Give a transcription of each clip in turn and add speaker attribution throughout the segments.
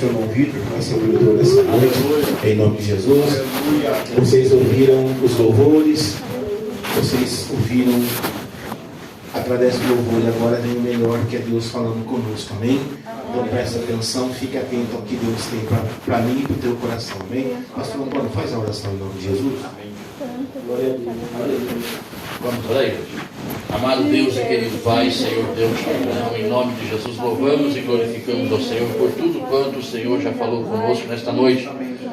Speaker 1: nosso irmão Vitor, que vai ser o leitor dessa noite, em nome de Jesus. Vocês ouviram os louvores, vocês ouviram através do louvor, e agora vem o melhor, que é Deus falando conosco, amém? Então presta atenção, fique atento ao que Deus tem para mim e para o teu coração, amém? Pastor Antônio, faz a oração em nome de Jesus. Amém. Glória a Deus. Aleluia.
Speaker 2: Vamos orar aí. Amado Deus e querido Pai, Senhor Deus, em nome de Jesus, louvamos e glorificamos ao Senhor por tudo quanto o Senhor já falou conosco nesta noite,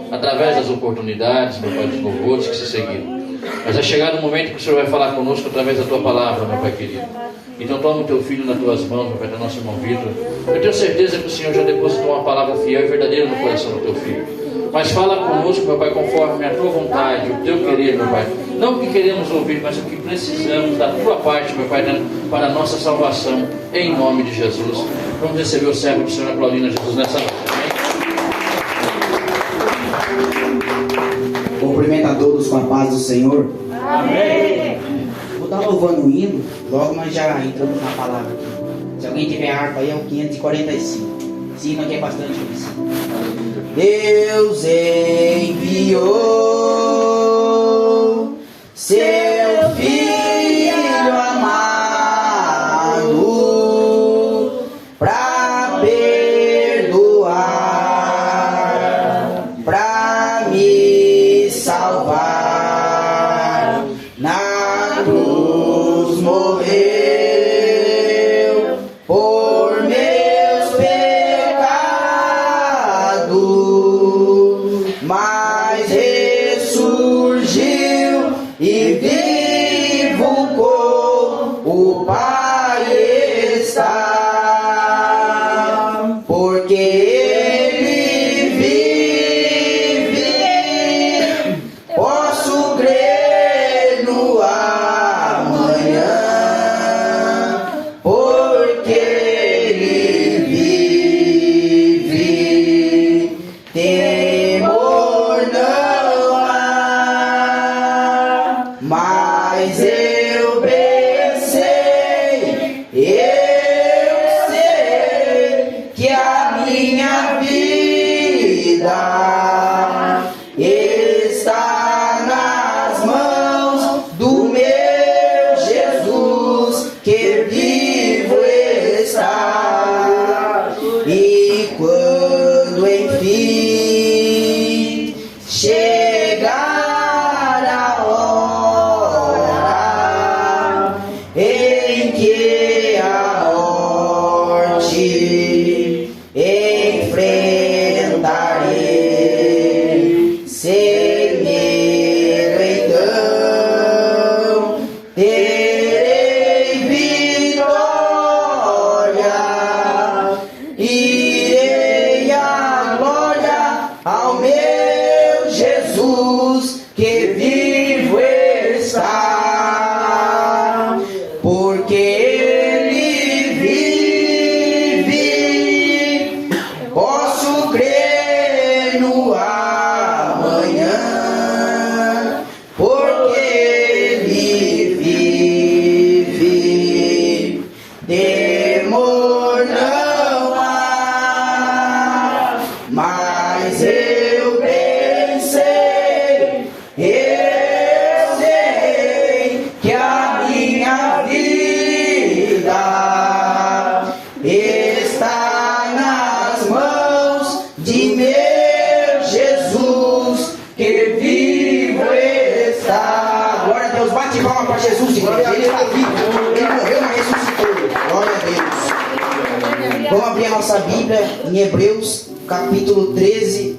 Speaker 2: através das oportunidades, meu Pai, dos louvores que se seguiram. Mas é chegado o momento que o Senhor vai falar conosco através da Tua palavra, meu Pai querido. Então toma o Teu Filho nas Tuas mãos, meu Pai, do nosso irmão Vitor. Eu tenho certeza que o Senhor já depositou uma palavra fiel e verdadeira no coração do Teu Filho. Mas fala conosco, meu Pai, conforme a Tua vontade, o Teu querer, meu Pai. Não o que queremos ouvir, mas o que precisamos da Tua parte, meu Pai, para a nossa salvação, em nome de Jesus. Vamos receber o servo do Senhor, aplaudindo a Jesus nessa noite.
Speaker 3: Cumprimento a todos com a paz do Senhor.
Speaker 4: Amém.
Speaker 3: Vou estar louvando o hino, logo nós já entramos na palavra aqui. Se alguém tiver harpa aí, é o 545. Esse hino aqui é bastante isso. Deus enviou seu Filho amado para perdoar, para me salvar. Na cruz morreu por meus pecados, mas ressurgiu e vivo com o Pai está, porque Ele vive. Posso crer no amanhã, porque Ele vive. Temor não há, mas eu pensei, eu sei que a minha vida está nas mãos do meu Jesus, que vivo está. E quando enfim chegar a hora em que a morte enfrentarei, sem medo então terei vitória, irei à glória ao meu Jesus, que vivo está, porque Ele vive. Posso crer no amanhã, porque Ele vive. Temor não há, mas eu pensei, eu sei que a minha vida está nas mãos de meu Jesus, que vivo está. Glória a Deus, bate palma para Jesus, igreja. Ele está vivo, Ele morreu, mas ressuscitou. Glória a Deus. Vamos abrir a nossa Bíblia em Hebreus capítulo 13,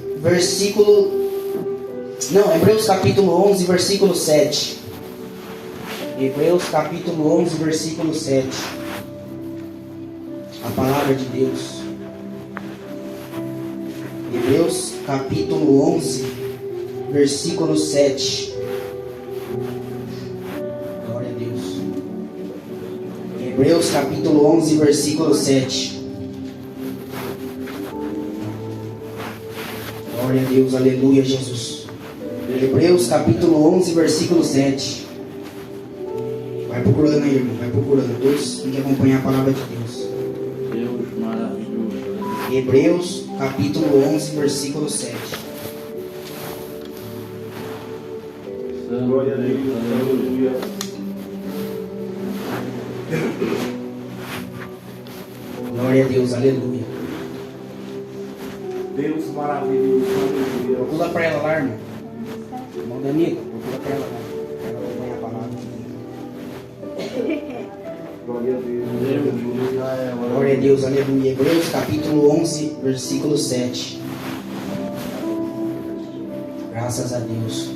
Speaker 3: Hebreus capítulo 11, versículo 7. Hebreus capítulo 11, versículo 7. A palavra de Deus. Hebreus capítulo 11, versículo 7. Glória a Deus. Hebreus capítulo 11, versículo 7. Glória a Deus, aleluia, Jesus. Hebreus capítulo 11, versículo 7. Vai procurando aí, irmão, vai procurando. Todos têm que acompanhar a palavra de Deus.
Speaker 2: Deus maravilhoso.
Speaker 3: Hebreus capítulo 11, versículo 7.
Speaker 1: Glória a Deus, aleluia.
Speaker 3: Glória a Deus, aleluia.
Speaker 1: Deus maravilhoso, aleluia.
Speaker 3: Pula para ela lá, irmão. Irmão Danilo, pula para ela lá. Ela vai ganhar a palavra.
Speaker 1: Glória a Deus, aleluia.
Speaker 3: Glória a Deus, aleluia. Hebreus capítulo 11, versículo 7. Graças a Deus.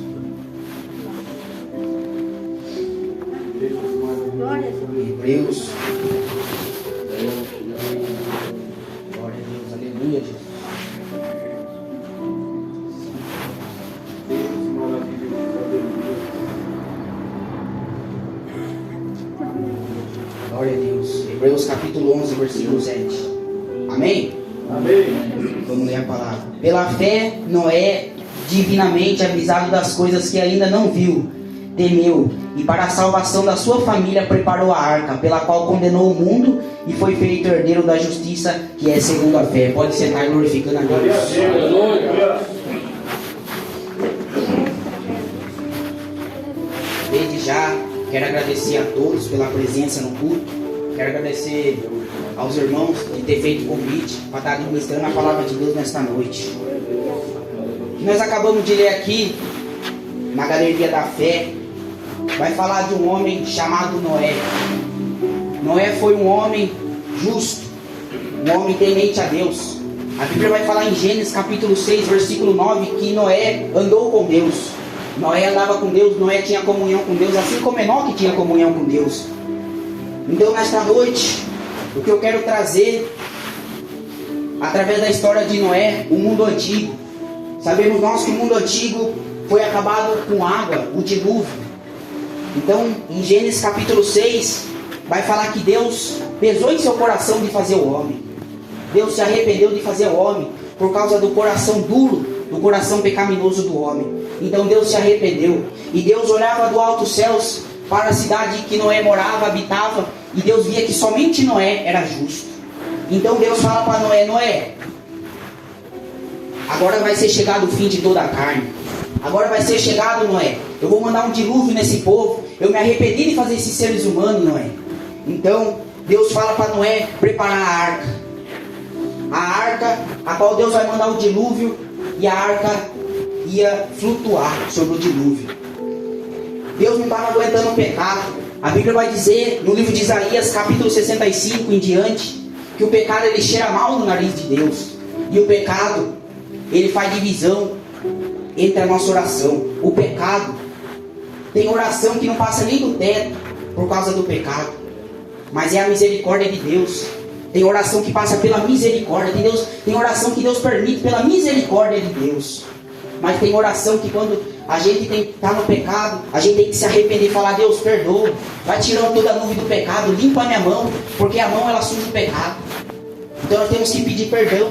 Speaker 3: Hebreus. Glória a Deus, aleluia, Jesus.
Speaker 1: Deus maravilhoso, aleluia.
Speaker 3: Glória a Deus. Hebreus capítulo 11, versículo 7. Amém?
Speaker 1: Amém.
Speaker 3: Vamos ler a palavra. Pela fé, Noé, divinamente avisado das coisas que ainda não viu, temeu, e para a salvação da sua família preparou a arca, pela qual condenou o mundo e foi feito herdeiro da justiça, que é segundo a fé. Pode sentar glorificando a Deus.
Speaker 1: Aleluia.
Speaker 3: Desde já, quero agradecer a todos pela presença no culto. Quero agradecer aos irmãos de ter feito o convite para estar administrando a palavra de Deus nesta noite. Nós acabamos de ler aqui, na Galeria da Fé, vai falar de um homem chamado Noé. Noé foi um homem justo, um homem temente a Deus. A Bíblia vai falar em Gênesis capítulo 6, versículo 9, que Noé andou com Deus. Noé andava com Deus, Noé tinha comunhão com Deus, assim como Enoque tinha comunhão com Deus. Então, nesta noite, o que eu quero trazer, através da história de Noé, o mundo antigo. Sabemos nós que o mundo antigo foi acabado com água, o dilúvio. Então, em Gênesis capítulo 6, vai falar que Deus pesou em seu coração de fazer o homem. Deus se arrependeu de fazer o homem por causa do coração duro, do coração pecaminoso do homem. Então Deus se arrependeu. E Deus olhava do alto céus para a cidade que Noé morava, habitava, e Deus via que somente Noé era justo. Então Deus fala para Noé: Noé, agora vai ser chegado o fim de toda a carne. Agora vai ser chegado, Noé. Eu vou mandar um dilúvio nesse povo. Eu me arrependi de fazer esses seres humanos, Noé. Então Deus fala para Noé preparar a arca. A arca, a qual Deus vai mandar o dilúvio, e a arca ia flutuar sobre o dilúvio. Deus não estava aguentando o pecado. A Bíblia vai dizer no livro de Isaías, capítulo 65 em diante, que o pecado ele cheira mal no nariz de Deus. E o pecado, ele faz divisão entre a nossa oração. O pecado, tem oração que não passa nem do teto por causa do pecado, mas é a misericórdia de Deus. Tem oração que passa pela misericórdia de Deus. Tem oração que Deus permite pela misericórdia de Deus. Mas tem oração que quando a gente está no pecado, a gente tem que se arrepender e falar: Deus, perdoa, vai tirando toda a nuvem do pecado, limpa a minha mão, porque a mão ela suja o pecado. Então nós temos que pedir perdão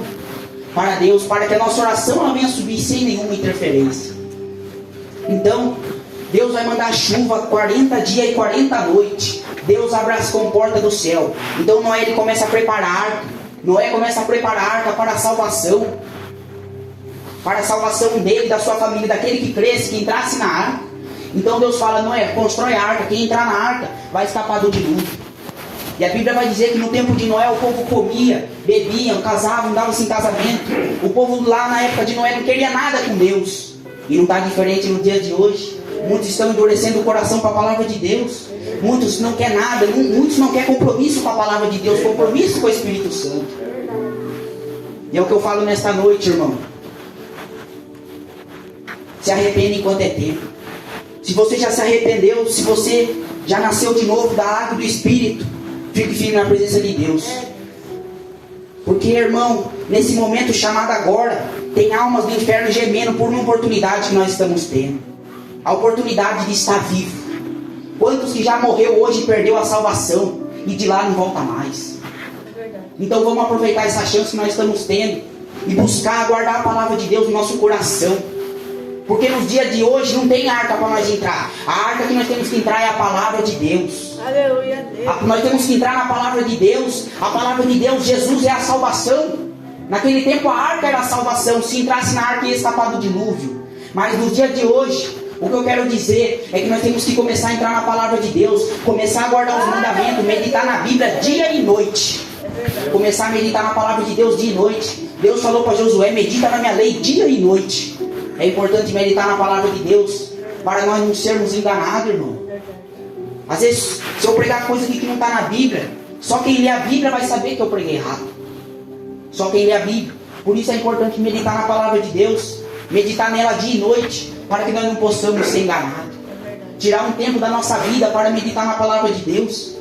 Speaker 3: para Deus, para que a nossa oração ela venha subir sem nenhuma interferência. Então Deus vai mandar chuva 40 dias e 40 noites. Deus abre as comportas do céu. Então Noé ele começa a preparar a arca. Noé começa a preparar a arca para a salvação. Para a salvação dele, da sua família, daquele que cresce, que entrasse na arca. Então Deus fala: Noé, constrói a arca. Quem entrar na arca vai escapar do dilúvio. E a Bíblia vai dizer que no tempo de Noé o povo comia, bebiam, casavam, davam-se em casamento. O povo lá na época de Noé não queria nada com Deus. E não está diferente no dia de hoje. Muitos estão endurecendo o coração para a palavra de Deus. Muitos não querem nada, muitos não querem compromisso com a palavra de Deus, compromisso com o Espírito Santo. E é o que eu falo nesta noite, irmão. Se arrependa enquanto é tempo. Se você já se arrependeu, se você já nasceu de novo da água do Espírito, fique firme na presença de Deus. Porque, irmão, nesse momento chamado agora, tem almas do inferno gemendo por uma oportunidade que nós estamos tendo. A oportunidade de estar vivo. Quantos que já morreu hoje e perdeu a salvação e de lá não volta mais? Então vamos aproveitar essa chance que nós estamos tendo e buscar guardar a palavra de Deus no nosso coração. Porque nos dias de hoje não tem arca para nós entrar. A arca que nós temos que entrar é a palavra de Deus.
Speaker 4: Aleluia, Deus.
Speaker 3: Nós temos que entrar na palavra de Deus. A palavra de Deus, Jesus é a salvação. Naquele tempo a arca era a salvação. Se entrasse na arca ia escapar do dilúvio. Mas no dia de hoje, o que eu quero dizer é que nós temos que começar a entrar na palavra de Deus, começar a guardar os mandamentos, meditar na Bíblia dia e noite. Começar a meditar na palavra de Deus dia e noite. Deus falou para Josué: medita na minha lei dia e noite. É importante meditar na palavra de Deus para nós não sermos enganados, irmão. Às vezes, se eu pregar coisa aqui que não está na Bíblia, só quem lê a Bíblia vai saber que eu preguei errado. Só quem lê a Bíblia. Por isso é importante meditar na palavra de Deus, meditar nela dia e noite, para que nós não possamos ser enganados. Tirar um tempo da nossa vida para meditar na palavra de Deus,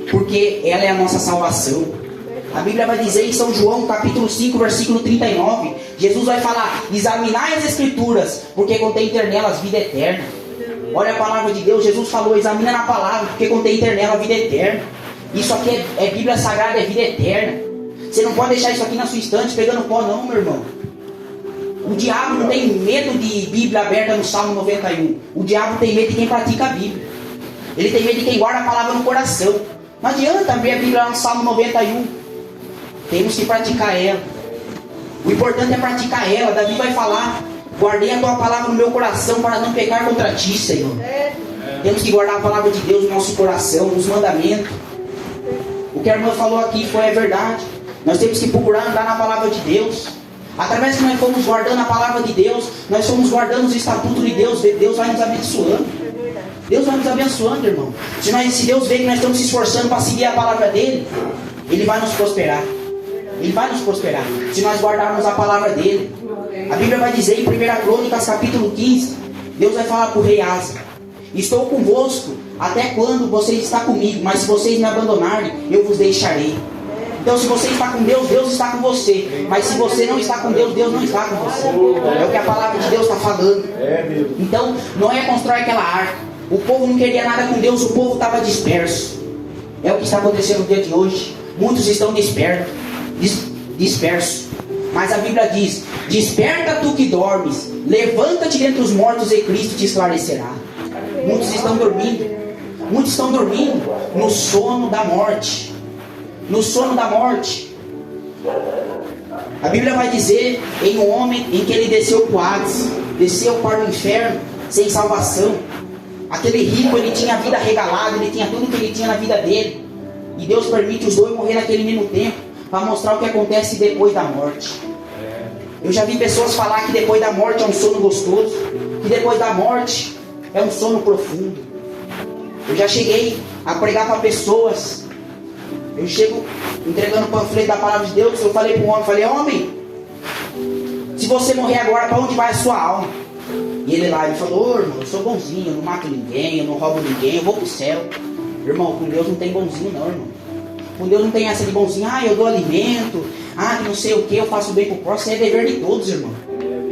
Speaker 3: porque ela é a nossa salvação. A Bíblia vai dizer em São João, capítulo 5, versículo 39, Jesus vai falar: examinai as Escrituras, porque contém nelas vida eterna. Olha a palavra de Deus, Jesus falou: examina na palavra, porque contém nela vida eterna. Isso aqui é Bíblia Sagrada, é vida eterna. Você não pode deixar isso aqui na sua estante pegando pó não, meu irmão. O diabo não tem medo de Bíblia aberta no Salmo 91. O diabo tem medo de quem pratica a Bíblia. Ele tem medo de quem guarda a palavra no coração. Não adianta abrir a Bíblia no Salmo 91. Temos que praticar ela. O importante é praticar ela. Davi vai falar: guardei a tua palavra no meu coração para não pecar contra ti, Senhor. Temos que guardar a palavra de Deus no nosso coração, nos mandamentos. O que a irmã falou aqui é verdade. Nós temos que procurar andar na palavra de Deus. Através que nós fomos guardando a palavra de Deus, nós fomos guardando os estatutos de Deus. Deus vai nos abençoando. Deus vai nos abençoando, irmão. Se Deus vê que nós estamos se esforçando para seguir a palavra dele, Ele vai nos prosperar. Ele vai nos prosperar se nós guardarmos a palavra dele. A Bíblia vai dizer em 1 Crônicas capítulo 15, Deus vai falar para o rei Asa: estou convosco até quando vocês estão comigo, mas se vocês me abandonarem, eu vos deixarei. Então, se você está com Deus, Deus está com você. Mas se você não está com Deus, Deus não está com você. É o que a palavra de Deus está falando. Então, Noé constrói aquela arca. O povo não queria nada com Deus, o povo estava disperso. É o que está acontecendo no dia de hoje. Muitos estão dispersos. Mas a Bíblia diz: desperta tu que dormes, levanta-te dentre os mortos e Cristo te esclarecerá. Muitos estão dormindo. Muitos estão dormindo no sono da morte. No sono da morte. A Bíblia vai dizer em um homem em que ele desceu para o Hades, desceu para o inferno sem salvação. Aquele rico, ele tinha a vida regalada, ele tinha tudo que ele tinha na vida dele, e Deus permite os dois morrer naquele mesmo tempo, para mostrar o que acontece depois da morte. Eu já vi pessoas falar que depois da morte é um sono gostoso, que depois da morte é um sono profundo. Eu já cheguei a pregar para pessoas. Eu chego entregando o panfleto da palavra de Deus. Eu falei para um homem, falei: homem, se você morrer agora, para onde vai a sua alma? E ele lá, ele falou: irmão, eu sou bonzinho, eu não mato ninguém, eu não roubo ninguém, eu vou para o céu. Irmão, com Deus não tem bonzinho não, irmão. Com Deus não tem essa de bonzinho: eu dou alimento, que não sei o que, eu faço bem para o próximo. Isso aí é dever de todos, irmão.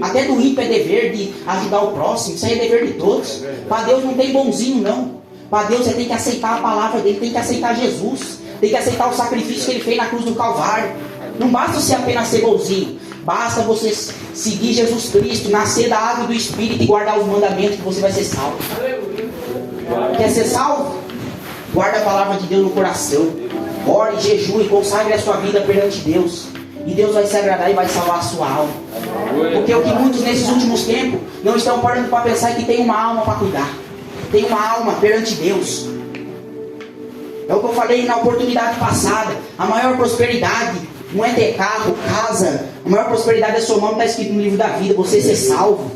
Speaker 3: Até do ímpio é dever de ajudar o próximo. Isso aí é dever de todos. Para Deus não tem bonzinho não. Para Deus você tem que aceitar a palavra dele, tem que aceitar Jesus, tem que aceitar o sacrifício que ele fez na cruz do Calvário. Não basta você apenas ser bonzinho, basta você seguir Jesus Cristo, nascer da água e do Espírito e guardar os mandamentos, que você vai ser salvo. Quer ser salvo? Guarda a palavra de Deus no coração. Ore, jejue, consagre a sua vida perante Deus, e Deus vai se agradar e vai salvar a sua alma. Porque o que muitos nesses últimos tempos não estão parando para pensar é que tem uma alma para cuidar, tem uma alma perante Deus. É o que eu falei na oportunidade passada. A maior prosperidade não é ter carro, casa. A maior prosperidade é seu nome está escrito no livro da vida, você ser salvo.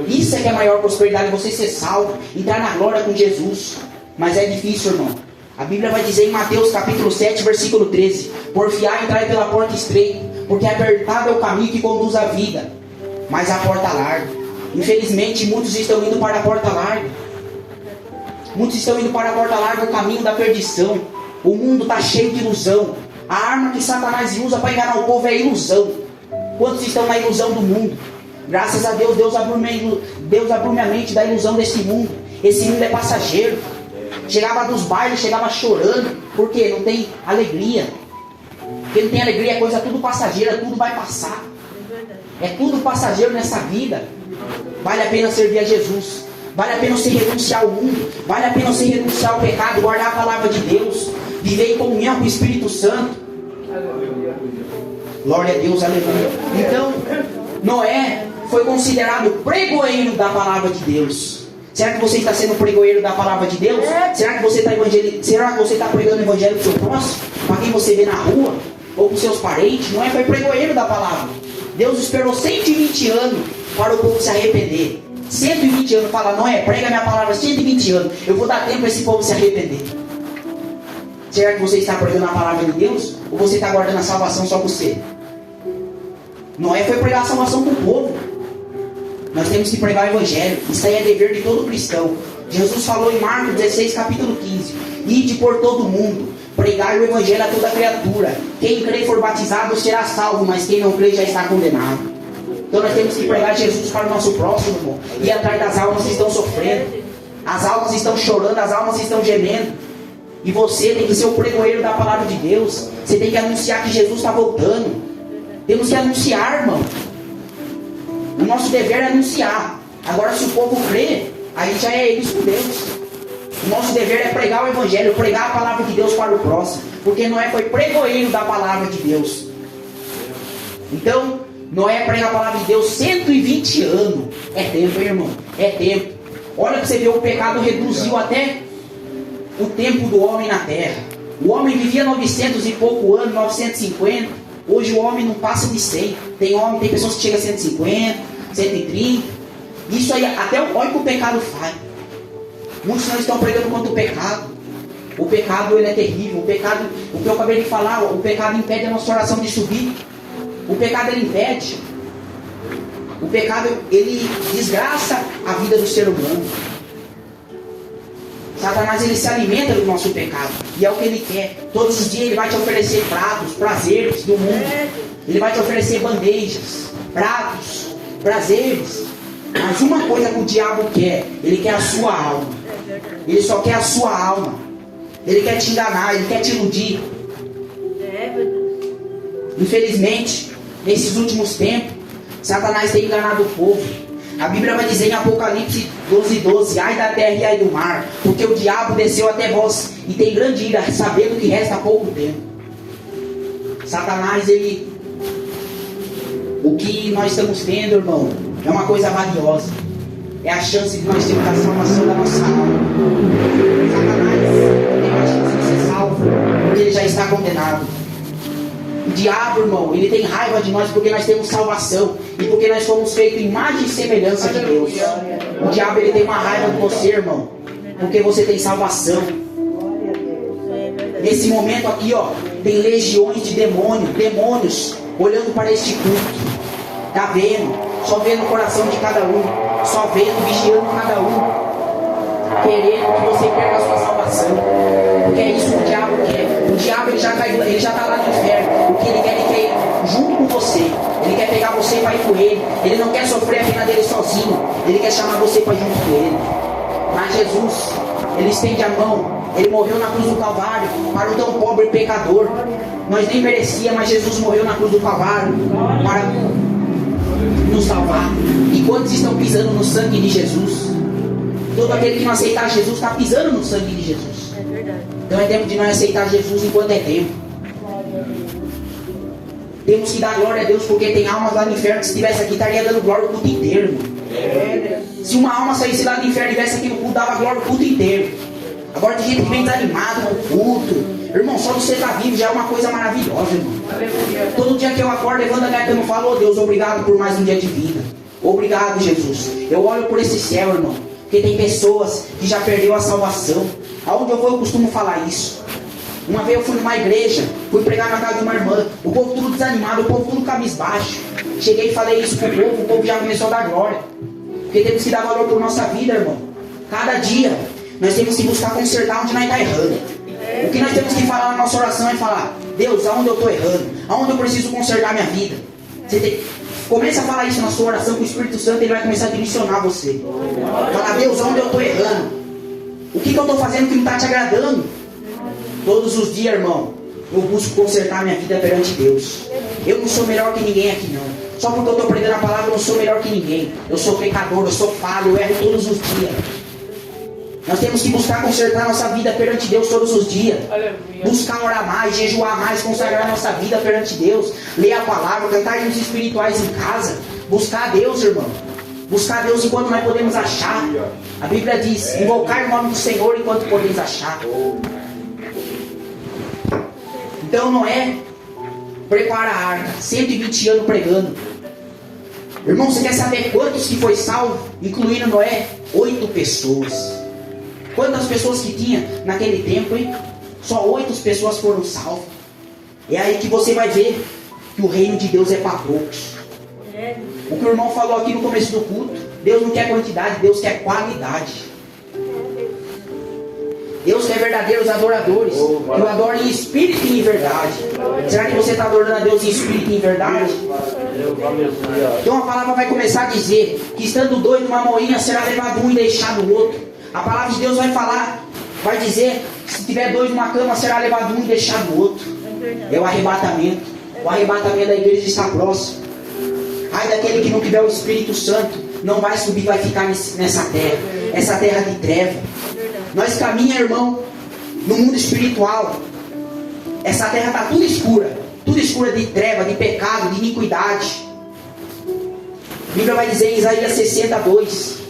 Speaker 3: Isso é que é a maior prosperidade, você ser salvo, entrar na glória com Jesus. Mas é difícil, irmão. A Bíblia vai dizer em Mateus capítulo 7, versículo 13: porfiai, entrai pela porta estreita, porque apertado é o caminho que conduz à vida, mas a porta larga. Infelizmente muitos estão indo para a porta larga. Muitos estão indo para a porta larga, o caminho da perdição. O mundo está cheio de ilusão. A arma que Satanás usa para enganar o povo é a ilusão. Quantos estão na ilusão do mundo? Graças a Deus, Deus abriu minha mente da ilusão desse mundo. Esse mundo é passageiro. Chegava dos bailes, chegava chorando. Por quê? Não tem alegria. Porque não tem alegria, é coisa tudo passageira, tudo vai passar. É tudo passageiro nessa vida. Vale a pena servir a Jesus. Vale a pena você renunciar ao mundo. Vale a pena você renunciar ao pecado, guardar a palavra de Deus, viver em comunhão com o Espírito Santo. Glória a Deus, aleluia. Então, Noé foi considerado pregoeiro da palavra de Deus. Será que você está sendo pregoeiro da palavra de Deus? Será que você está pregando o evangelho para o seu próximo? Para quem você vê na rua? Ou para os seus parentes? Noé foi pregoeiro da palavra. Deus esperou 120 anos para o povo se arrepender. 120 anos, fala, Noé, prega minha palavra 120 anos. Eu vou dar tempo para esse povo se arrepender. Será que você está pregando a palavra de Deus? Ou você está guardando a salvação só para você? Noé foi pregar a salvação para o povo. Nós temos que pregar o evangelho. Isso aí é dever de todo cristão. Jesus falou em Marcos 16, capítulo 15: Ide por todo mundo, pregai o evangelho a toda criatura. Quem crê e for batizado será salvo, mas quem não crê já está condenado. Então nós temos que pregar Jesus para o nosso próximo, irmão. Ir atrás das almas que estão sofrendo. As almas estão chorando, as almas estão gemendo. E você tem que ser o pregoeiro da palavra de Deus. Você tem que anunciar que Jesus está voltando. Temos que anunciar, irmão. O nosso dever é anunciar. Agora, se o povo crê, aí já é eles com Deus. O nosso dever é pregar o evangelho, pregar a palavra de Deus para o próximo. Porque Noé foi pregoeiro da palavra de Deus. Então, Noé prega a palavra de Deus 120 anos. É tempo, hein, irmão? É tempo. Olha para você ver, o pecado reduziu até o tempo do homem na terra. O homem vivia 900 e pouco anos, 950. Hoje o homem não passa de 100. Tem pessoas que chegam a 150, 130. Isso aí, até olha o que o pecado faz. Muitos não estão pregando contra o pecado. O pecado, ele é terrível. O pecado, o que eu acabei de falar, o pecado impede a nossa oração de subir. O pecado, ele impede. O pecado, ele desgraça a vida do ser humano. Satanás, ele se alimenta do nosso pecado. E é o que ele quer. Todos os dias ele vai te oferecer pratos, prazeres do mundo. Ele vai te oferecer bandejas, pratos, prazeres. Mas uma coisa que o diabo quer, ele quer a sua alma. Ele só quer a sua alma. Ele quer te enganar, ele quer te iludir. Infelizmente, nesses últimos tempos, Satanás tem enganado o povo. A Bíblia vai dizer em Apocalipse 12:12: Ai da terra e ai do mar, porque o diabo desceu até vós e tem grande ira, sabendo que resta pouco tempo. Satanás, o que nós estamos tendo, irmão, é uma coisa valiosa. É a chance de nós termos a salvação da nossa alma. Satanás tem a chance de ser salvo, porque ele já está condenado. O diabo, irmão, ele tem raiva de nós porque nós temos salvação e porque nós fomos feitos em imagem e semelhança de Deus. O diabo, ele tem uma raiva de você, irmão, porque você tem salvação. Nesse momento aqui, ó, tem legiões de demônios olhando para este culto. Tá vendo? Só vendo o coração de cada um, só vendo, vigiando cada um, querendo que você perca a sua salvação. Porque é isso que o diabo quer. O diabo, ele já está lá no inferno. O que ele quer ir junto com você. Ele quer pegar você para ir com ele. Ele não quer sofrer a pena dele sozinho. Ele quer chamar você para ir junto com ele. Mas Jesus, ele estende a mão. Ele morreu na cruz do Calvário para o tão pobre pecador. Nós nem merecíamos, mas Jesus morreu na cruz do Calvário para nos salvar. E quantos estão pisando no sangue de Jesus? Todo aquele que não aceitar Jesus está pisando no sangue de Jesus.
Speaker 4: É verdade.
Speaker 3: Então é tempo de nós aceitar Jesus enquanto é tempo. Temos que dar glória a Deus, porque tem almas lá no inferno que se estivesse aqui estaria dando glória o culto inteiro, irmão. Se uma alma saísse lá do inferno e estivesse aqui no culto, dava glória o culto inteiro. Agora tem gente que vem desanimado no culto. Irmão, só você estar vivo já é uma coisa maravilhosa, irmão. Todo dia que eu acordo, levando a minha cama e falo: oh Deus, obrigado por mais um dia de vida. Obrigado, Jesus. Eu olho por esse céu, irmão, porque tem pessoas que já perderam a salvação. Aonde eu vou, eu costumo falar isso. Uma vez eu fui numa igreja, fui pregar na casa de uma irmã, o povo tudo desanimado, o povo tudo cabisbaixo. Cheguei e falei isso pro povo, o povo já começou a dar glória. Porque temos que dar valor por nossa vida, irmão. Cada dia nós temos que buscar consertar onde nós está errando. O que nós temos que falar na nossa oração é falar: Deus, aonde eu estou errando? Aonde eu preciso consertar minha vida? Começa a falar isso na sua oração, que o Espírito Santo ele vai começar a direcionar você. Fala: Deus, aonde eu estou errando? O que eu estou fazendo que não está te agradando? Todos os dias, irmão, eu busco consertar minha vida perante Deus. Eu não sou melhor que ninguém aqui, não. Só porque eu estou aprendendo a palavra, eu não sou melhor que ninguém. Eu sou pecador, eu sou falho, eu erro todos os dias. Nós temos que buscar consertar nossa vida perante Deus todos os dias. Buscar orar mais, jejuar mais, consagrar nossa vida perante Deus. Ler a palavra, cantar hinos espirituais em casa. Buscar a Deus, irmão. Buscar a Deus enquanto nós podemos achar. A Bíblia diz, invocar o nome do Senhor enquanto podemos achar. Então Noé prepara a arca, 120 anos pregando. Irmão, você quer saber quantos que foi salvo? Incluindo Noé, 8 pessoas. Quantas pessoas que tinha naquele tempo, hein? Só 8 pessoas foram salvas. É aí que você vai ver que o reino de Deus é para poucos. O que o irmão falou aqui no começo do culto, Deus não quer quantidade, Deus quer qualidade. Deus quer verdadeiros adoradores, que o adorem em espírito e em verdade. Será que você está adorando a Deus em espírito e em verdade? Então a palavra vai começar a dizer que estando dois numa moinha será levado um e deixado o outro. A palavra de Deus vai falar, vai dizer, se tiver dois numa cama será levado um e deixado o outro. É o arrebatamento. O arrebatamento da igreja está próximo. Ai daquele que não tiver o Espírito Santo, não vai subir, vai ficar nessa terra. Essa terra de treva. Nós caminhamos, irmão, no mundo espiritual. Essa terra está tudo escura de treva, de pecado, de iniquidade. A Bíblia vai dizer em Isaías 62: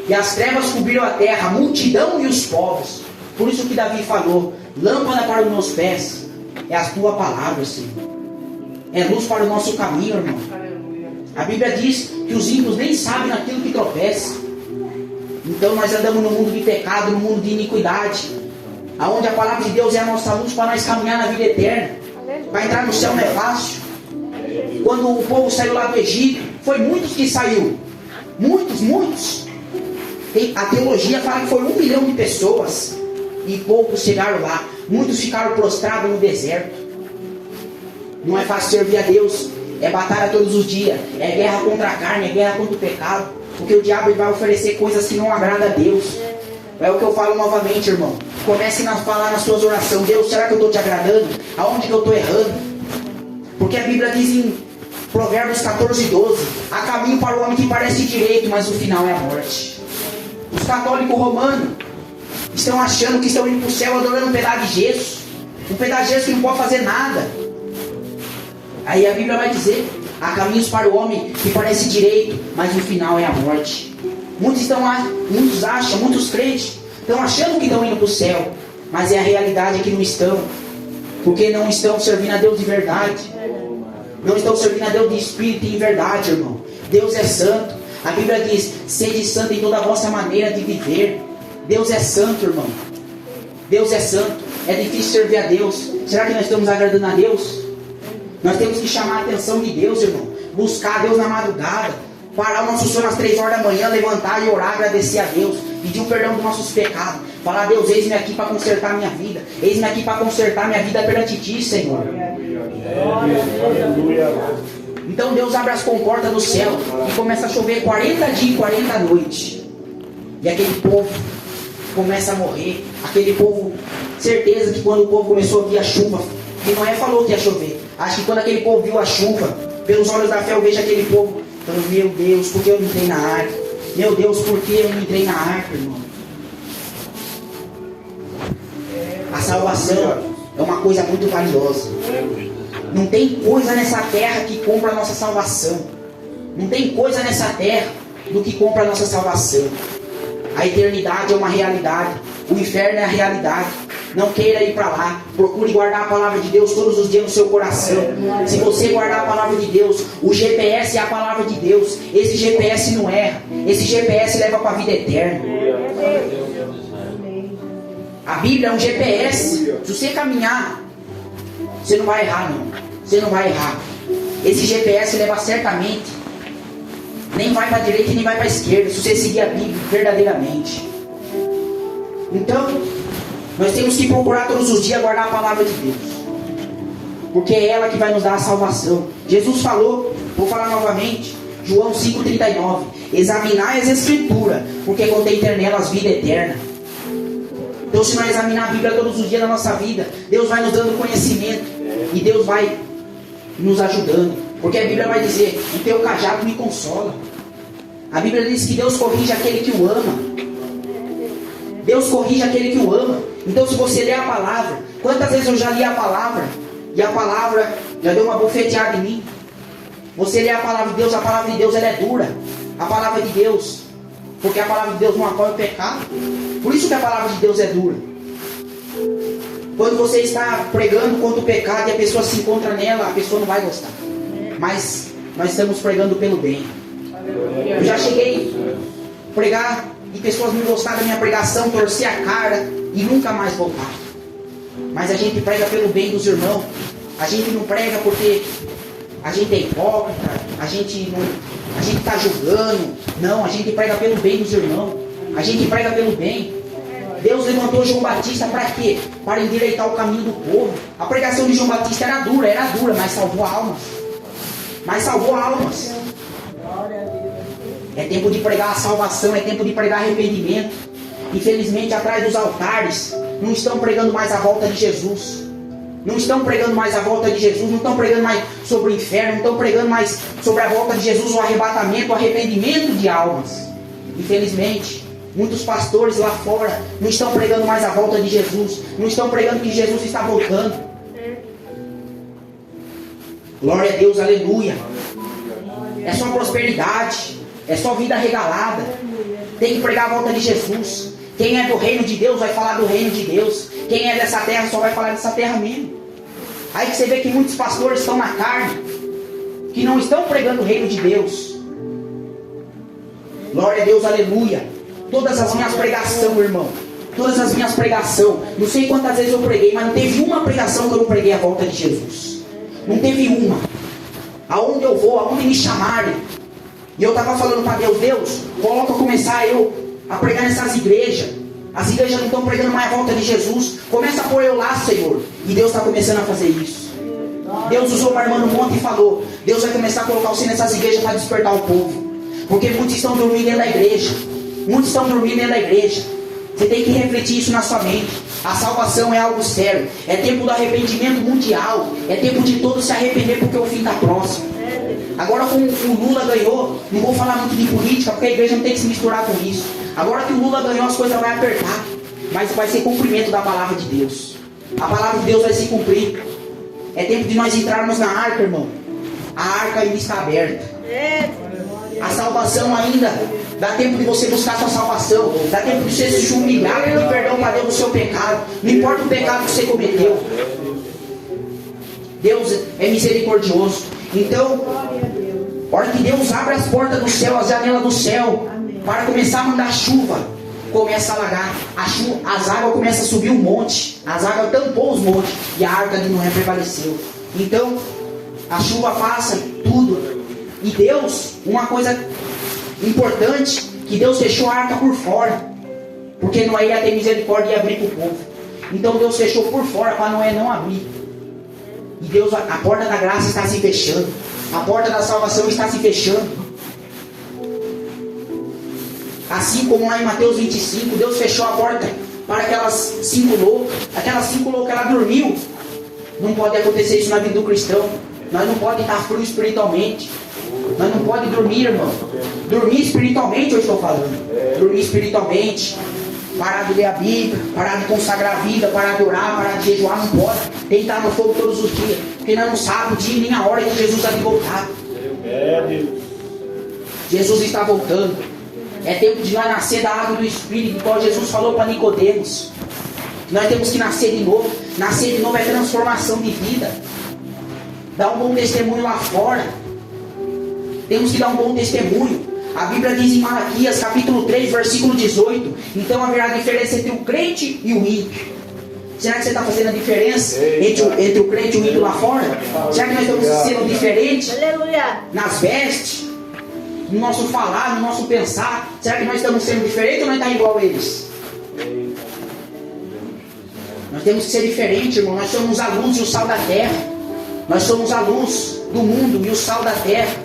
Speaker 3: e as trevas cobriram a terra, a multidão e os povos. Por isso que Davi falou: lâmpada para os meus pés é a tua palavra, Senhor. É luz para o nosso caminho, irmão. A Bíblia diz que os ímpios nem sabem naquilo que tropeça. Então nós andamos no mundo de pecado, no mundo de iniquidade, aonde a palavra de Deus é a nossa luz para nós caminhar na vida eterna. Para entrar no céu não é fácil. Quando o povo saiu lá do Egito, foi muitos que saiu. Muitos. A teologia fala que foi 1 milhão de pessoas. E poucos chegaram lá. Muitos ficaram prostrados no deserto. Não é fácil servir a Deus. É batalha todos os dias. É guerra contra a carne, é guerra contra o pecado. Porque o diabo vai oferecer coisas que não agradam a Deus. É o que eu falo novamente, irmão. Comece a falar nas suas orações: Deus, será que eu estou te agradando? Aonde que eu estou errando? Porque a Bíblia diz em Provérbios 14:12: há caminho para o homem que parece direito, mas o final é a morte. Os católicos romanos estão achando que estão indo para o céu adorando um pedaço de gesso. Um pedaço de gesso que não pode fazer nada. Aí a Bíblia vai dizer: há caminhos para o homem que parece direito, mas o final é a morte. Muitos acham, muitos crentes estão achando que estão indo para o céu, mas é a realidade que não estão. Porque não estão servindo a Deus de verdade. Não estão servindo a Deus de espírito e em verdade, irmão. Deus é santo. A Bíblia diz: sede santo em toda a vossa maneira de viver. Deus é santo, irmão. Deus é santo. É difícil servir a Deus. Será que nós estamos agradando a Deus? Nós temos que chamar a atenção de Deus, irmão. Buscar a Deus na madrugada. Parar o nosso sono às 3 horas da manhã, levantar e orar, agradecer a Deus. Pedir o perdão dos nossos pecados. Falar: Deus, eis-me aqui para consertar a minha vida. Eis-me aqui para consertar a minha vida perante Ti, Senhor. Então Deus abre as comportas do céu e começa a chover 40 dias e 40 noites. E aquele povo começa a morrer. Aquele povo, certeza que quando o povo começou a ver a chuva, que Noé falou que ia chover. Acho que quando aquele povo viu a chuva, pelos olhos da fé eu vejo aquele povo falando: meu Deus, por que eu não entrei na arca? Meu Deus, por que eu não entrei na arca, irmão? A salvação é uma coisa muito valiosa. Não tem coisa nessa terra que compra a nossa salvação. Não tem coisa nessa terra do que compra a nossa salvação. A eternidade é uma realidade. O inferno é a realidade. Não queira ir para lá. Procure guardar a palavra de Deus todos os dias no seu coração. Se você guardar a palavra de Deus, o GPS é a palavra de Deus. Esse GPS não erra. Esse GPS leva para a vida eterna. A Bíblia é um GPS. Se você caminhar, você não vai errar, não. Você não vai errar. Esse GPS leva certamente. Nem vai para a direita e nem vai para a esquerda, se você seguir a Bíblia verdadeiramente. Então, nós temos que procurar todos os dias guardar a palavra de Deus. Porque é ela que vai nos dar a salvação. Jesus falou, vou falar novamente, João 5,39: examinai as Escrituras, porque contém nelas vida eterna. Então, se nós examinar a Bíblia todos os dias da nossa vida, Deus vai nos dando conhecimento. E Deus vai nos ajudando. Porque a Bíblia vai dizer: o teu cajado me consola. A Bíblia diz que Deus corrige aquele que o ama. Deus corrige aquele que o ama. Então se você ler a palavra, quantas vezes eu já li a palavra, e a palavra já deu uma bofeteada em mim. Você lê a palavra de Deus ela é dura. A palavra de Deus, porque a palavra de Deus não apoia o pecado. Por isso que a palavra de Deus é dura. Quando você está pregando contra o pecado e a pessoa se encontra nela, a pessoa não vai gostar. Mas nós estamos pregando pelo bem. Eu já cheguei a pregar e pessoas não gostaram da minha pregação, torcer a cara e nunca mais voltar. Mas a gente prega pelo bem dos irmãos. A gente não prega porque a gente é hipócrita, a gente está julgando. Não, a gente prega pelo bem dos irmãos. A gente prega pelo bem. Deus levantou João Batista para quê? Para endireitar o caminho do povo. A pregação de João Batista era dura, mas salvou almas. É tempo de pregar a salvação, é tempo de pregar arrependimento. Infelizmente, atrás dos altares, não estão pregando mais a volta de Jesus. Não estão pregando mais a volta de Jesus, não estão pregando mais sobre o inferno, não estão pregando mais sobre a volta de Jesus, o arrebatamento, o arrependimento de almas. Infelizmente, muitos pastores lá fora não estão pregando mais a volta de Jesus, não estão pregando que Jesus está voltando. Glória a Deus, aleluia. É só prosperidade, é só vida regalada. Tem que pregar a volta de Jesus. Quem é do reino de Deus vai falar do reino de Deus. Quem é dessa terra só vai falar dessa terra mesmo. Aí que você vê que muitos pastores estão na carne, que não estão pregando o reino de Deus. Glória a Deus, aleluia. Todas as minhas pregações, irmão, todas as minhas pregações, não sei quantas vezes eu preguei, mas não teve uma pregação que eu não preguei a volta de Jesus. Não teve uma. Aonde eu vou, aonde me chamarem, e eu estava falando para Deus, Deus, coloca começar eu a pregar nessas igrejas. As igrejas não estão pregando mais a volta de Jesus. Começa a pôr eu lá, Senhor. E Deus está começando a fazer isso. Deus usou uma irmã no monte e falou, Deus vai começar a colocar você nessas igrejas para despertar o povo. Porque muitos estão dormindo dentro da igreja. Muitos estão dormindo dentro da igreja. Você tem que refletir isso na sua mente. A salvação é algo sério. É tempo do arrependimento mundial. É tempo de todos se arrepender porque o fim está próximo. Agora como o Lula ganhou, não vou falar muito de política, porque a igreja não tem que se misturar com isso. Agora que o Lula ganhou, as coisas vão apertar. Mas vai ser cumprimento da palavra de Deus. A palavra de Deus vai se cumprir. É tempo de nós entrarmos na arca, irmão. A arca ainda está aberta. A salvação ainda. Dá tempo de você buscar a sua salvação. Dá tempo de você se humilhar, pedir perdão para Deus do seu pecado. Não importa o pecado que você cometeu. Deus é misericordioso. Então, a hora que Deus abre as portas do céu, as janelas do céu, para começar a mandar chuva, começa a alagar. As águas começam a subir um monte. As águas tampou os montes. E a arca de Noé prevaleceu. Então, a chuva passa, tudo. E Deus, uma coisa importante, que Deus fechou a arca por fora. Porque Noé ia ter misericórdia e ia abrir para o povo. Então Deus fechou por fora para Noé não abrir. E Deus, a porta da graça está se fechando. A porta da salvação está se fechando. Assim como lá em Mateus 25, Deus fechou a porta para aquelas 5 loucas. Aquelas 5 loucas, ela dormiu. Não pode acontecer isso na vida do cristão. Nós não podemos estar frios espiritualmente. Nós não podemos dormir, irmão. Dormir espiritualmente, eu estou falando. Dormir espiritualmente. Parar de ler a Bíblia, parar de consagrar a vida, parar de orar, parar de jejuar, não pode. Tem que estar no fogo todos os dias. Porque nós não sabemos o dia nem a hora que Jesus está de voltar. Jesus está voltando. É tempo de nós nascer da água do Espírito, igual Jesus falou para Nicodemos. Nós temos que nascer de novo. Nascer de novo é transformação de vida. Dar um bom testemunho lá fora. Temos que dar um bom testemunho. A Bíblia diz em Malaquias, capítulo 3, versículo 18. Então haverá diferença entre o crente e o ímpio. Será que você está fazendo a diferença entre o crente e o ímpio lá fora? Será que nós estamos sendo diferentes? Nas vestes, no nosso falar, no nosso pensar? Será que nós estamos sendo diferentes ou nós estamos igual a eles? Nós temos que ser diferentes, irmão. Nós somos a luz e o sal da terra. Nós somos a luz do mundo e o sal da terra.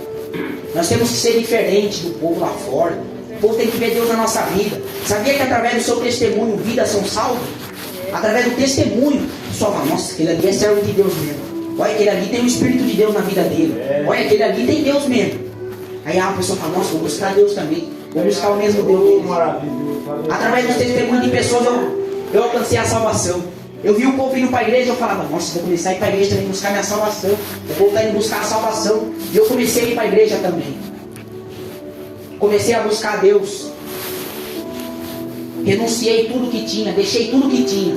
Speaker 3: Nós temos que ser diferentes do povo lá fora. O povo tem que ver Deus na nossa vida. Sabia que através do seu testemunho vidas são salvas? Através do testemunho, o pessoal fala, nossa, aquele ali é servo de Deus mesmo. Olha, aquele ali tem o Espírito de Deus na vida dele. Olha, aquele ali tem Deus mesmo. Aí a pessoa fala, nossa, vou buscar Deus também. Vou buscar o mesmo Deus. Através do testemunho de pessoas eu alcancei a salvação. Eu vi o povo indo para a igreja, eu falava, nossa, vou começar a ir para a igreja também buscar minha salvação. O povo está indo buscar a salvação. E eu comecei a ir para a igreja também. Comecei a buscar a Deus. Renunciei tudo que tinha, deixei tudo que tinha.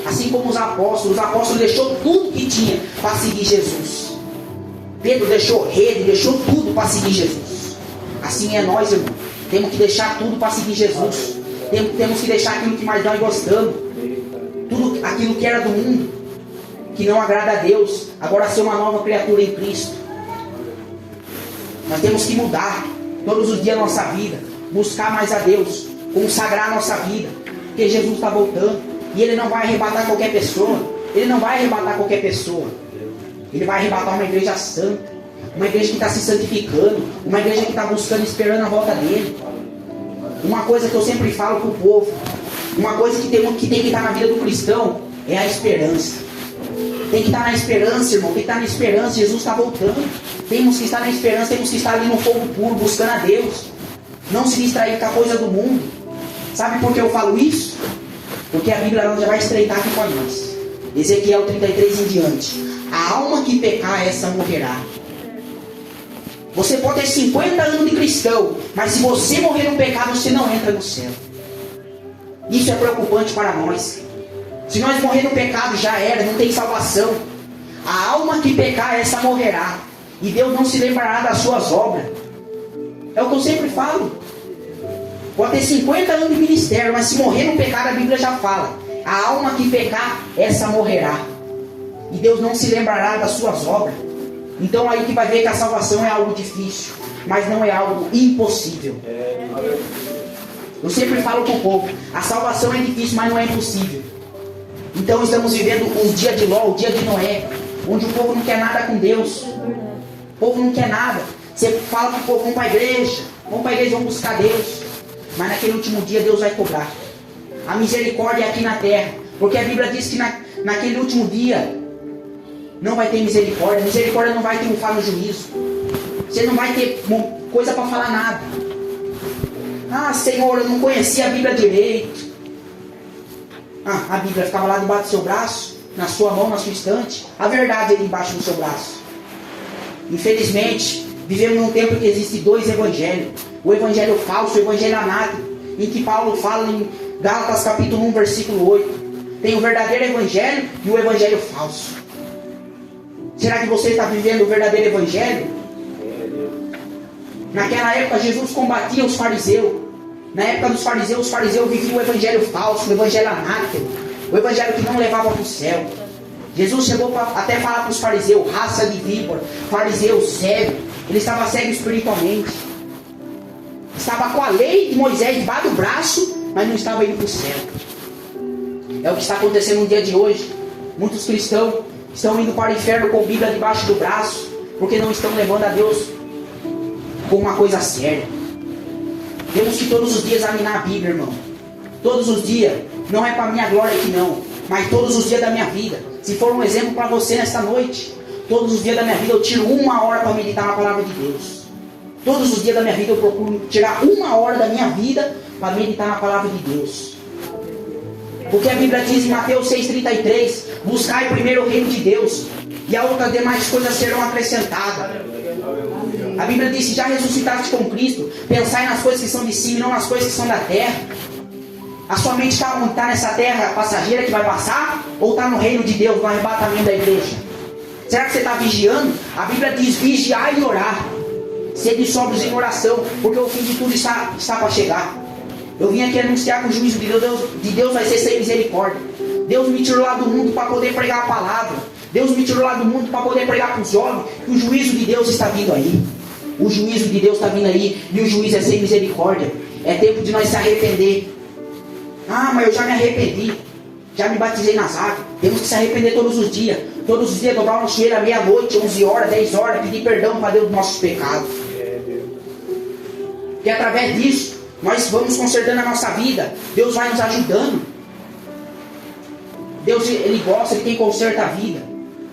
Speaker 3: Assim como os apóstolos deixou tudo que tinha para seguir Jesus. Pedro deixou rede, deixou tudo para seguir Jesus. Assim é nós, irmão. Temos que deixar tudo para seguir Jesus. Temos que deixar aquilo que mais nós gostamos. Tudo aquilo que era do mundo, que não agrada a Deus, agora ser uma nova criatura em Cristo. Nós temos que mudar todos os dias a nossa vida, buscar mais a Deus, consagrar a nossa vida, porque Jesus está voltando e Ele não vai arrebatar qualquer pessoa. Ele não vai arrebatar qualquer pessoa. Ele vai arrebatar uma igreja santa, uma igreja que está se santificando, uma igreja que está buscando, esperando a volta dele. Uma coisa que eu sempre falo para o povo, uma coisa que tem que estar na vida do cristão é a esperança. Tem que estar na esperança, irmão. Tem que estar na esperança. Jesus está voltando. Temos que estar na esperança. Temos que estar ali no fogo puro, buscando a Deus. Não se distrair com a coisa do mundo. Sabe por que eu falo isso? Porque a Bíblia já vai estreitar aqui com nós. Ezequiel 33 em diante. A alma que pecar, essa morrerá. Você pode ter 50 anos de cristão, mas se você morrer no pecado, você não entra no céu. Isso é preocupante para nós. Se nós morrer no pecado, já era, não tem salvação. A alma que pecar, essa morrerá. E Deus não se lembrará das suas obras. É o que eu sempre falo. Pode ter 50 anos de ministério, mas se morrer no pecado, a Bíblia já fala. A alma que pecar, essa morrerá. E Deus não se lembrará das suas obras. Então aí que vai ver que a salvação é algo difícil, mas não é algo impossível. Eu sempre falo para o povo, a salvação é difícil, mas não é impossível. Então estamos vivendo os dias de Ló, o dia de Noé, onde o povo não quer nada com Deus. O povo não quer nada. Você fala para o povo, vamos para a igreja, vamos buscar Deus. Mas naquele último dia Deus vai cobrar. A misericórdia é aqui na terra, porque a Bíblia diz que naquele último dia não vai ter misericórdia. A misericórdia não vai triunfar no juízo. Você não vai ter coisa para falar nada. Ah, Senhor, eu não conhecia a Bíblia direito. Ah, a Bíblia ficava lá debaixo do seu braço, na sua mão, na sua estante. A verdade é debaixo do seu braço. Infelizmente, vivemos num tempo que existem dois evangelhos. O evangelho falso e o evangelho anátema, em que Paulo fala em Gálatas capítulo 1, versículo 8. Tem o verdadeiro evangelho e o evangelho falso. Será que você está vivendo o verdadeiro evangelho? Naquela época Jesus combatia os fariseus. Na época dos fariseus, os fariseus viviam o evangelho falso, o evangelho anátema, o evangelho que não levava para o céu. Jesus chegou até falar para os fariseus, raça de víbora, fariseu cego. Ele estava cego espiritualmente. Estava com a lei de Moisés debaixo do braço, mas não estava indo para o céu. É o que está acontecendo no dia de hoje. Muitos cristãos estão indo para o inferno com a Bíblia debaixo do braço, porque não estão levando a Deus como uma coisa séria. Temos que todos os dias examinar a Bíblia, irmão. Todos os dias. Não é para minha glória aqui não, mas todos os dias da minha vida. Se for um exemplo para você nesta noite, todos os dias da minha vida eu tiro 1 hora para meditar na palavra de Deus. Todos os dias da minha vida eu procuro tirar 1 hora da minha vida para meditar na palavra de Deus. Porque a Bíblia diz em Mateus 6,33: buscai primeiro o reino de Deus, e as outras demais coisas serão acrescentadas. A Bíblia diz: se já ressuscitaste com Cristo, pensai nas coisas que são de cima e não nas coisas que são da terra. A sua mente está nessa terra passageira que vai passar, ou está no reino de Deus, no arrebatamento da igreja? Será que você está vigiando? A Bíblia diz: vigiar e orar, sede sóbrios em oração, porque o fim de tudo está para chegar. Eu vim aqui anunciar que o juízo de Deus vai ser sem misericórdia. Deus me tirou lá do mundo para poder pregar a palavra. Deus me tirou lá do mundo para poder pregar para os homens que o juízo de Deus está vindo aí. O juízo de Deus está vindo aí, e o juízo é sem misericórdia. É tempo de nós se arrepender. Ah, mas eu já me arrependi, já me batizei nas águas. Temos que se arrepender todos os dias. Todos os dias dobrar o nosso joelho à meia-noite, 11 horas, 10 horas, pedir perdão para Deus dos nossos pecados. E através disso nós vamos consertando a nossa vida. Deus vai nos ajudando. Deus, Ele gosta de quem conserta a vida.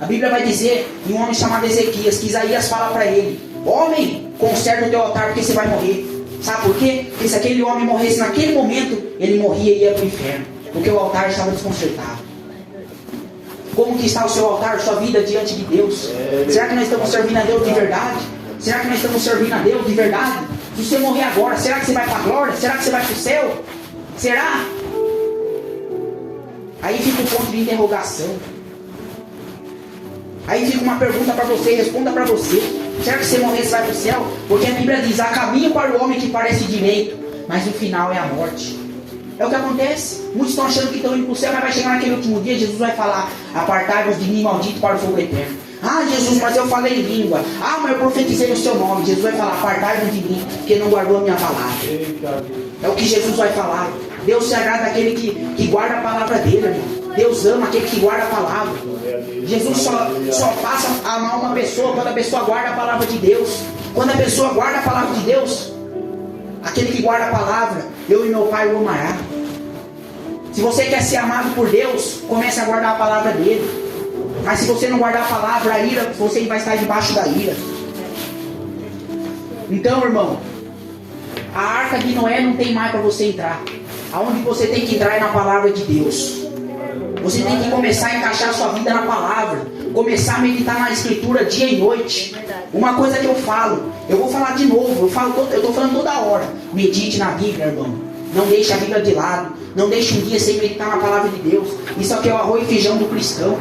Speaker 3: A Bíblia vai dizer em um homem chamado Ezequias, que Isaías fala para ele: homem, conserta o teu altar porque você vai morrer. Sabe por quê? Porque se aquele homem morresse naquele momento, ele morria e ia para o inferno. Porque o altar estava desconcertado. Como que está o seu altar, sua vida diante de Deus? Será que nós estamos servindo a Deus de verdade? Será que nós estamos servindo a Deus de verdade? Se você morrer agora, será que você vai para a glória? Será que você vai para o céu? Será? Aí fica um ponto de interrogação. Aí fica uma pergunta para você, responda para você. Será que você morrer, você vai para o céu? Porque a Bíblia diz, há caminho para o homem que parece direito, mas o final é a morte. É o que acontece. Muitos estão achando que estão indo para o céu, mas vai chegar naquele último dia, Jesus vai falar, apartai-vos de mim, maldito, para o fogo eterno. Ah, Jesus, mas eu falei em língua. Ah, mas eu profetizei no seu nome. Jesus vai falar, apartai-vos de mim, porque não guardou a minha palavra. É o que Jesus vai falar. Deus se agrada daquele que guarda a palavra dele, irmão. Deus ama aquele que guarda a palavra. Jesus só passa a amar uma pessoa quando a pessoa guarda a palavra de Deus. Quando a pessoa guarda a palavra de Deus, aquele que guarda a palavra, eu e meu Pai o amará. Se você quer ser amado por Deus, comece a guardar a palavra dele. Mas se você não guardar a palavra, a ira, você vai estar debaixo da ira. Então, irmão, a arca de Noé não tem mais para você entrar. Aonde você tem que entrar é na palavra de Deus. Você tem que começar a encaixar a sua vida na palavra. Começar a meditar na escritura dia e noite. Uma coisa que eu falo, eu vou falar de novo, eu estou falando toda hora. Medite na Bíblia, irmão. Não deixe a Bíblia de lado. Não deixe um dia sem meditar na palavra de Deus. Isso aqui é o arroz e feijão do cristão.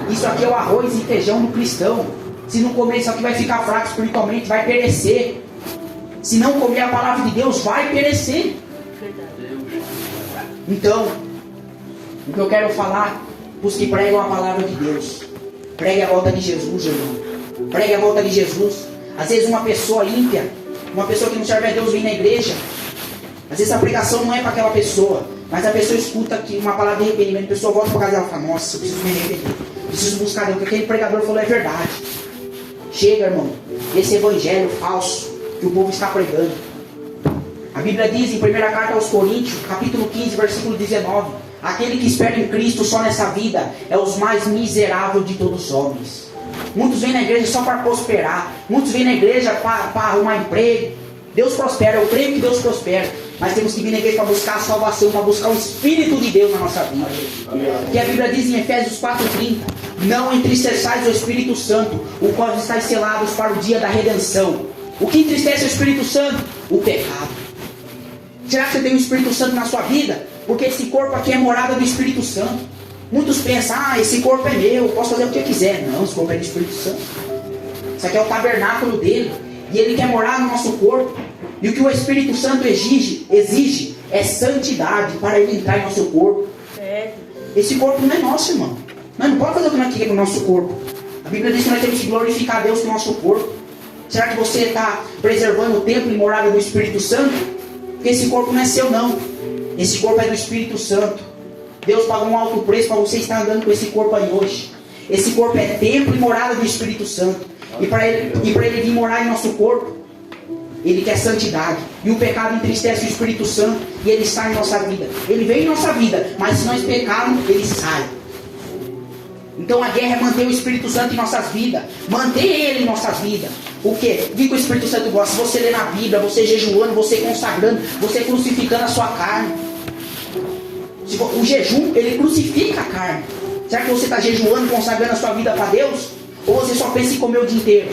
Speaker 3: Isso aqui é o arroz e feijão do cristão. Se não comer isso aqui vai ficar fraco espiritualmente, vai perecer. Se não comer a palavra de Deus, vai perecer. Então, o que eu quero falar para os que pregam a palavra de Deus: pregue a volta de Jesus, irmão. Pregue a volta de Jesus. Às vezes uma pessoa ímpia, uma pessoa que não serve a Deus, vem na igreja. Às vezes a pregação não é para aquela pessoa, mas a pessoa escuta aqui uma palavra de arrependimento, a pessoa volta para casa dela e fala, nossa, eu preciso me arrepender, preciso buscar Deus, o que aquele pregador falou é verdade. Chega, irmão, esse evangelho falso que o povo está pregando. A Bíblia diz em 1ª carta aos Coríntios, capítulo 15, versículo 19, aquele que espera em Cristo só nessa vida é os mais miseráveis de todos os homens. Muitos vêm na igreja só para prosperar, muitos vêm na igreja para arrumar emprego. Deus prospera, eu creio que Deus prospera, mas temos que vir na igreja para buscar a salvação, para buscar o Espírito de Deus na nossa vida. Que a Bíblia diz em Efésios 4:30, não entristeçais o Espírito Santo, o qual estáis selados para o dia da redenção. O que entristece o Espírito Santo? O pecado. Será que você tem o Espírito Santo na sua vida? Porque esse corpo aqui é morada do Espírito Santo. Muitos pensam, esse corpo é meu, eu posso fazer o que eu quiser. Não, esse corpo é do Espírito Santo. Isso aqui é o tabernáculo dele. E ele quer morar no nosso corpo. E o que o Espírito Santo exige é santidade para ele entrar em nosso corpo. Esse corpo não é nosso, irmão. Nós não podemos fazer o que nós queremos com o nosso corpo. A Bíblia diz que nós temos que glorificar a Deus com o nosso corpo. Será que você está preservando o templo e morada do Espírito Santo? Porque esse corpo não é seu, não. Esse corpo é do Espírito Santo. Deus pagou um alto preço para você estar andando com esse corpo aí hoje. Esse corpo é templo e morada do Espírito Santo. E para ele vir morar em nosso corpo, ele quer santidade. E o pecado entristece o Espírito Santo e ele sai em nossa vida. Ele vem em nossa vida, mas se nós pecarmos, ele sai. Então a guerra é manter o Espírito Santo em nossas vidas. Manter ele em nossas vidas. O que? O que o Espírito Santo gosta? Você lê na Bíblia, você jejuando, você consagrando, você crucificando a sua carne. O jejum, ele crucifica a carne. Será que você está jejuando, consagrando a sua vida para Deus? Ou você só pensa em comer o dia inteiro?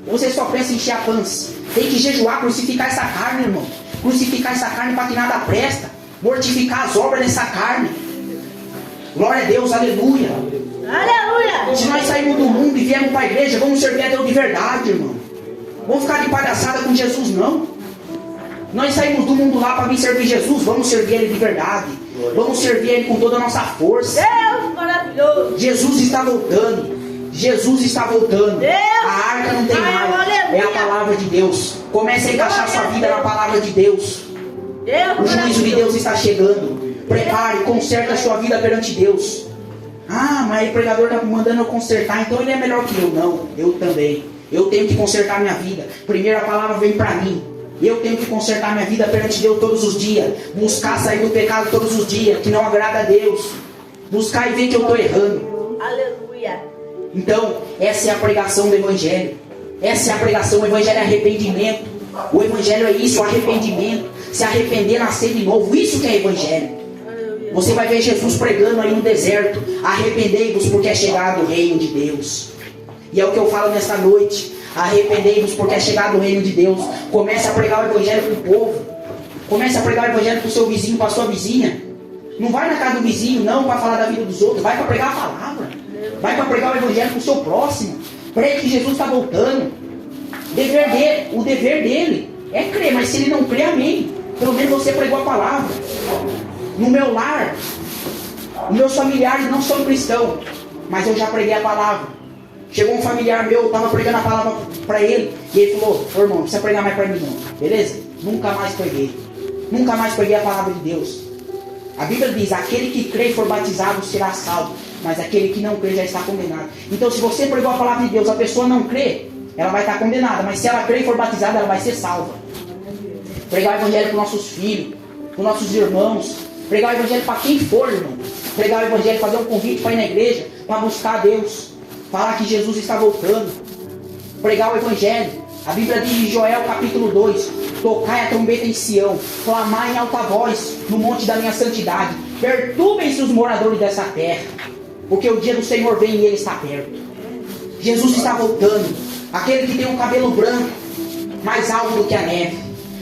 Speaker 3: Ou você só pensa em encher a pança? Tem que jejuar, crucificar essa carne, irmão. Crucificar essa carne para que nada presta. Mortificar as obras dessa carne. Glória a Deus, aleluia. Aleluia. Se nós sairmos do mundo e viemos para a igreja, vamos servir a Deus de verdade, irmão. Vamos ficar de palhaçada com Jesus, não. Nós saímos do mundo lá para vir servir Jesus, vamos servir Ele de verdade. Vamos servir Ele com toda a nossa força. Deus maravilhoso. Jesus está voltando. Jesus está voltando. Deus. A arca não tem mais. É a palavra de Deus. Comece a encaixar sua vida na palavra de Deus. O juízo de Deus está chegando. Prepare, conserte a sua vida perante Deus. Mas o pregador está mandando eu consertar, então ele é melhor que eu. Não, eu também. Eu tenho que consertar minha vida. Primeiro a palavra vem para mim. Eu tenho que consertar minha vida perante Deus todos os dias. Buscar sair do pecado todos os dias, que não agrada a Deus. Buscar e ver que eu estou errando. Aleluia. Então, essa é a pregação do Evangelho. Essa é a pregação, o Evangelho é arrependimento. O evangelho é isso, o arrependimento. Se arrepender, nascer de novo. Isso que é evangelho. Você vai ver Jesus pregando aí no deserto: arrependei-vos porque é chegado o reino de Deus. E é o que eu falo nesta noite: arrependei-vos porque é chegado o reino de Deus. Comece a pregar o evangelho para o povo. Comece a pregar o evangelho para o seu vizinho, para a sua vizinha. Não vai na casa do vizinho não para falar da vida dos outros. Vai para pregar a palavra. Vai para pregar o evangelho para o seu próximo. Pregue que Jesus está voltando. O dever dele é crer. Mas se ele não crer, amém. Pelo menos você pregou a palavra. No meu lar, meus familiares não são cristãos, mas eu já preguei a palavra. Chegou um familiar meu, eu estava pregando a palavra para ele, e ele falou: ô irmão, não precisa pregar mais para mim não, beleza? Nunca mais preguei. Nunca mais preguei a palavra de Deus. A Bíblia diz: aquele que crê e for batizado será salvo, mas aquele que não crê já está condenado. Então se você pregou a palavra de Deus, a pessoa não crê, ela vai estar condenada. Mas se ela crê e for batizada, ela vai ser salva. Pregar o evangelho para os nossos filhos, para os nossos irmãos. Pregar o evangelho para quem for, irmão. Pregar o evangelho, fazer um convite para ir na igreja, para buscar a Deus. Falar que Jesus está voltando. Pregar o evangelho. A Bíblia diz em Joel capítulo 2: tocai a trombeta em Sião, clamai em alta voz no monte da minha santidade. Perturbem-se os moradores dessa terra, porque o dia do Senhor vem e ele está perto. Jesus está voltando. Aquele que tem um cabelo branco, mais alto do que a neve.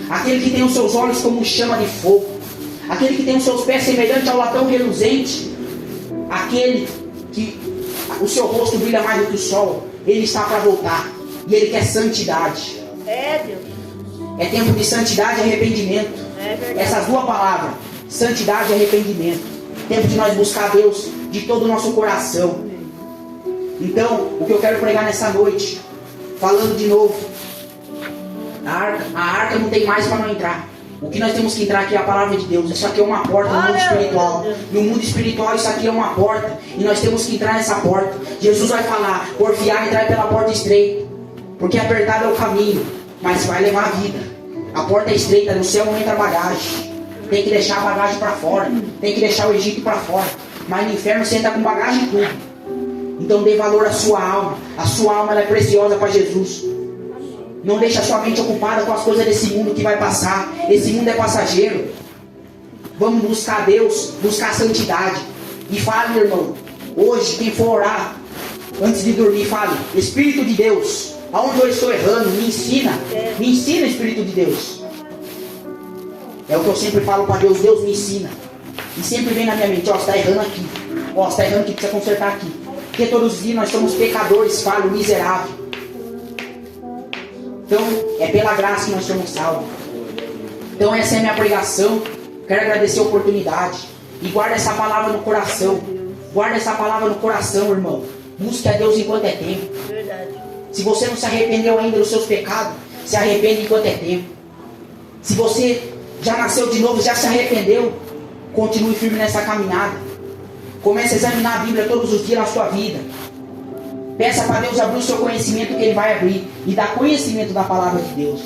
Speaker 3: Aquele que tem os seus olhos como chama de fogo. Aquele que tem os seus pés semelhantes ao latão reluzente. Aquele que o seu rosto brilha mais do que o sol. Ele está para voltar. E ele quer santidade.
Speaker 4: Deus.
Speaker 3: É tempo de santidade e arrependimento. Essas duas palavras: santidade e arrependimento. Tempo de nós buscar a Deus de todo o nosso coração. Então, o que eu quero pregar nessa noite, falando de novo: a arca não tem mais para não entrar. O que nós temos que entrar aqui é a palavra de Deus. Isso aqui é uma porta no mundo espiritual. No mundo espiritual isso aqui é uma porta. E nós temos que entrar nessa porta. Jesus vai falar: porfiar, entrar pela porta estreita, porque apertado é o caminho, mas vai levar a vida. A porta é estreita, no céu não entra bagagem. Tem que deixar a bagagem para fora. Tem que deixar o Egito para fora. Mas no inferno você entra com bagagem e tudo. Então dê valor à sua alma. A sua alma ela é preciosa para Jesus. Não deixe a sua mente ocupada com as coisas desse mundo que vai passar. Esse mundo é passageiro. Vamos buscar Deus, buscar a santidade. E fale, irmão, hoje quem for orar, antes de dormir, fale: Espírito de Deus, aonde eu estou errando, me ensina. Me ensina, Espírito de Deus. É o que eu sempre falo para Deus: Deus me ensina. E sempre vem na minha mente: ó, você está errando aqui. Ó, você está errando aqui, precisa consertar aqui. Porque todos os dias nós somos pecadores, falhos, miseráveis. Então, é pela graça que nós somos salvos. Então, essa é a minha pregação. Quero agradecer a oportunidade. E guarda essa palavra no coração. Guarda essa palavra no coração, irmão. Busque a Deus enquanto é tempo.
Speaker 4: Verdade.
Speaker 3: Se você não se arrependeu ainda dos seus pecados, se arrepende enquanto é tempo. Se você já nasceu de novo, já se arrependeu, continue firme nessa caminhada. Comece a examinar a Bíblia todos os dias na sua vida. Peça para Deus abrir o seu conhecimento, que Ele vai abrir. E dar conhecimento da palavra de Deus.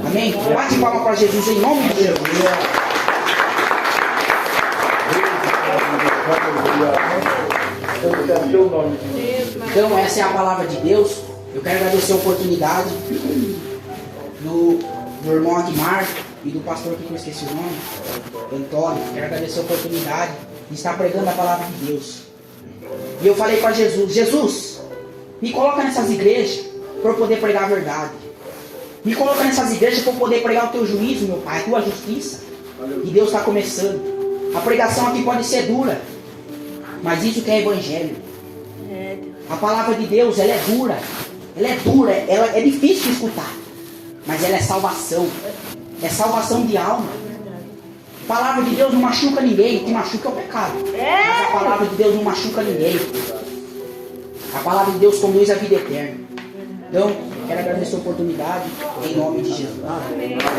Speaker 3: Amém? Bate palma para Jesus em nome de Deus. Então essa é a palavra de Deus. Eu quero agradecer a oportunidade do irmão Aguimar e do pastor que eu esqueci o nome, Antônio. Quero agradecer a oportunidade de estar pregando a palavra de Deus. E eu falei para Jesus: Jesus, me coloca nessas igrejas para eu poder pregar a verdade. Me coloca nessas igrejas para eu poder pregar o teu juízo, meu Pai, a tua justiça. E Deus está começando. A pregação aqui pode ser dura, mas isso que é evangelho. A palavra de Deus, ela é dura. Ela é dura, ela é difícil de escutar, mas ela é salvação. É salvação de alma. A palavra de Deus não machuca ninguém. O que machuca é o pecado. Mas a palavra de Deus não machuca ninguém. A palavra de Deus conduz à vida eterna. Então, quero agradecer a oportunidade em nome de Jesus.
Speaker 4: Obrigado.